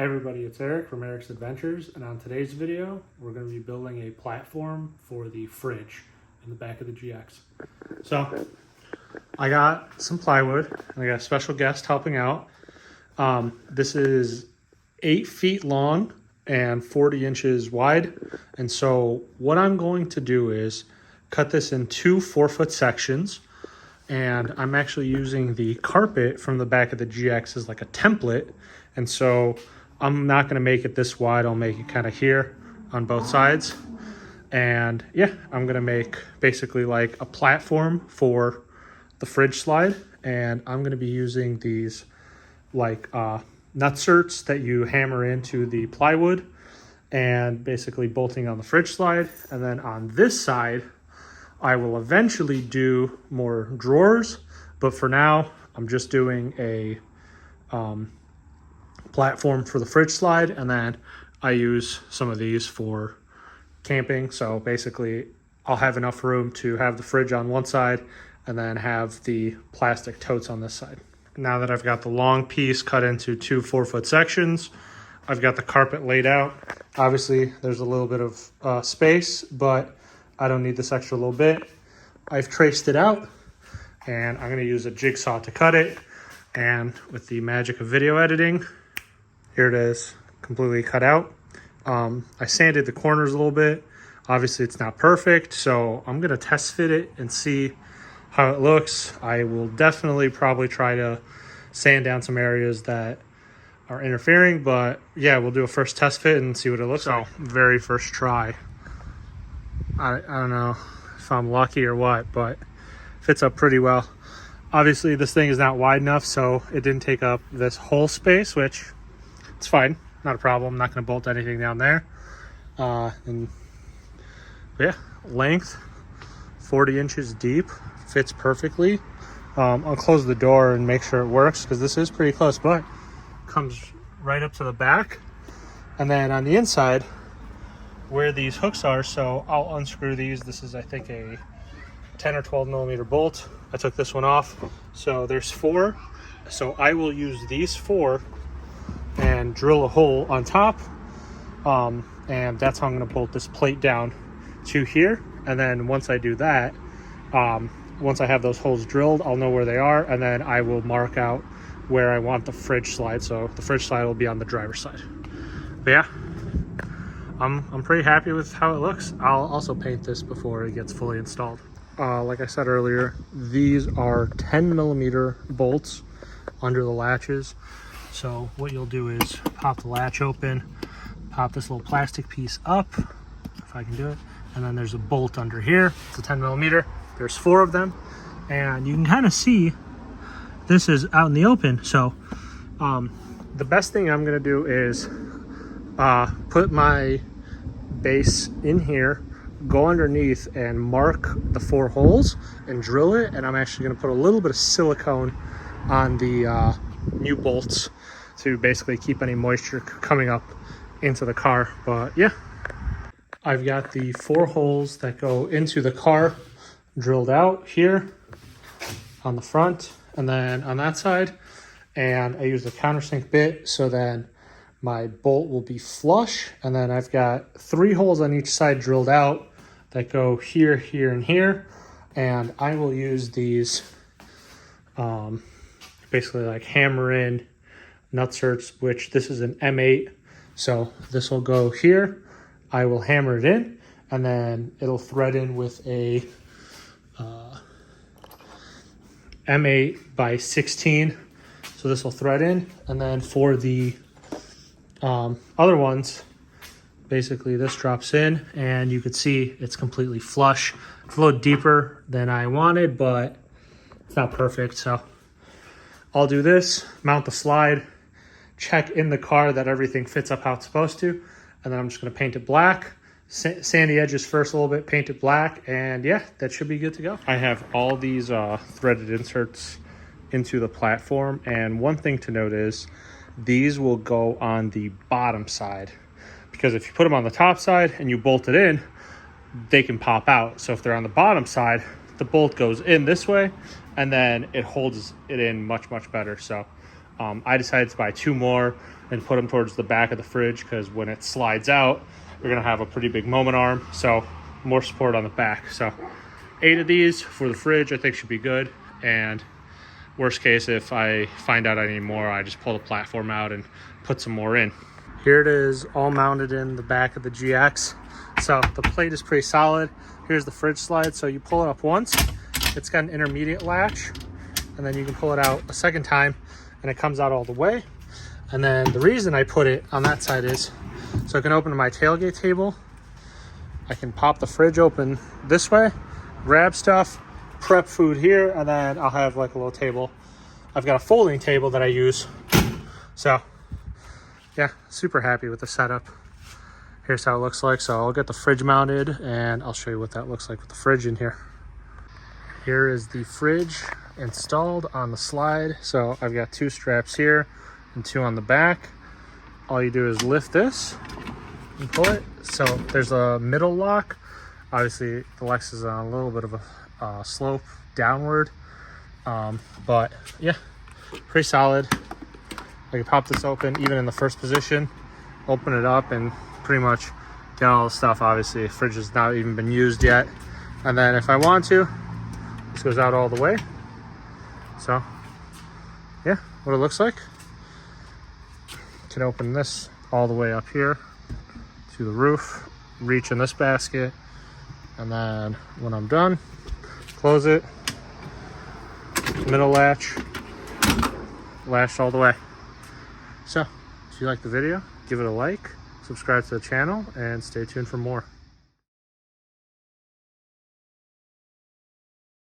Hey everybody, it's Eric from Eric's Adventures, and on today's video, we're going to be building a platform for the fridge in the back of the GX. So, I got some plywood, and I got a special guest helping out. This is 8 feet long and 40 inches wide, and so what I'm going to do is cut this in 2 4-foot sections, and I'm actually using the carpet from the back of the GX as like a template, and so I'm not going to make it this wide. I'll make it kind of here on both sides. And yeah, I'm going to make basically like a platform for the fridge slide. And I'm going to be using these like nutserts that you hammer into the plywood and basically bolting on the fridge slide. And then on this side, I will eventually do more drawers. But for now, I'm just doing a platform for the fridge slide, and then I use some of these for camping. So basically I'll have enough room to have the fridge on one side and then have the plastic totes on this side. Now that I've got the long piece cut into 2 4-foot sections, I've got the carpet laid out. Obviously there's a little bit of space, but I don't need this extra little bit. I've traced it out and I'm going to use a jigsaw to cut it, and with the magic of video editing, here it is, completely cut out. I sanded the corners a little bit. Obviously it's not perfect, so I'm gonna test fit it and see how it looks. I will definitely probably try to sand down some areas that are interfering, but yeah, we'll do a first test fit and see what it looks like. Very first try. I don't know if I'm lucky or what, but fits up pretty well. Obviously this thing is not wide enough, so it didn't take up this whole space, which it's fine, not a problem. I'm not going to bolt anything down there. And yeah, length 40 inches deep, fits perfectly. I'll close the door and make sure it works because this is pretty close, but comes right up to the back. And then on the inside where these hooks are, so I'll unscrew these. This is, I think, a 10 or 12 millimeter bolt. I took this one off. So there's 4. So I will use these 4 and drill a hole on top, and that's how I'm going to bolt this plate down to here. And then once I do that, once I have those holes drilled, I'll know where they are, and then I will mark out where I want the fridge slide. So the fridge slide will be on the driver's side. But yeah, I'm pretty happy with how it looks. I'll also paint this before it gets fully installed. Like I said earlier, these are 10 millimeter bolts under the latches. So what you'll do is pop the latch open, pop this little plastic piece up, if I can do it, and then there's a bolt under here. It's a 10 millimeter. There's 4 of them, and you can kind of see this is out in the open. So the best thing I'm going to do is put my base in here, go underneath and mark the 4 holes and drill it, and I'm actually going to put a little bit of silicone on the new bolts to basically keep any moisture coming up into the car. But yeah, I've got the 4 holes that go into the car drilled out here on the front and then on that side, and I use the countersink bit so then my bolt will be flush. And then I've got 3 holes on each side drilled out that go here, here, and here, and I will use these basically like hammer in nutserts, which this is an M8, so this will go here. I will hammer it in, and then it'll thread in with a M8 by 16, so this will thread in. And then for the other ones, basically this drops in, and you can see it's completely flush. It's a little deeper than I wanted, but it's not perfect. So I'll do this, mount the slide, check in the car that everything fits up how it's supposed to, and then I'm just going to paint it black, sand the edges first a little bit, paint it black, and yeah, that should be good to go. I have all these threaded inserts into the platform, and one thing to note is these will go on the bottom side, because if you put them on the top side and you bolt it in, they can pop out. So if they're on the bottom side, the bolt goes in this way, and then it holds it in much, much better. So I decided to buy 2 more and put them towards the back of the fridge because when it slides out, you're gonna have a pretty big moment arm. So more support on the back. So 8 of these for the fridge I think should be good. And worst case, if I find out I need more, I just pull the platform out and put some more in. Here it is, all mounted in the back of the GX. So the plate is pretty solid. Here's the fridge slide. So you pull it up once, it's got an intermediate latch, and then you can pull it out a second time and it comes out all the way. And then the reason I put it on that side is so I can open my tailgate table. I can pop the fridge open this way, grab stuff, prep food here, and then I'll have like a little table. I've got a folding table that I use. So yeah, super happy with the setup. Here's how it looks like. So I'll get the fridge mounted and I'll show you what that looks like with the fridge in here. Here is the fridge installed on the slide. So I've got 2 straps here and 2 on the back. All you do is lift this and pull it. So there's a middle lock. Obviously the Lex is on a little bit of a slope downward. But yeah, pretty solid. I can pop this open even in the first position, open it up and pretty much get all the stuff. Obviously the fridge has not even been used yet. And then if I want to, this goes out all the way. So yeah, what it looks like. Can open this all the way up here to the roof, reach in this basket, and then when I'm done, close it, middle latch, latched all the way. So if you like the video, give it a like, subscribe to the channel, and stay tuned for more.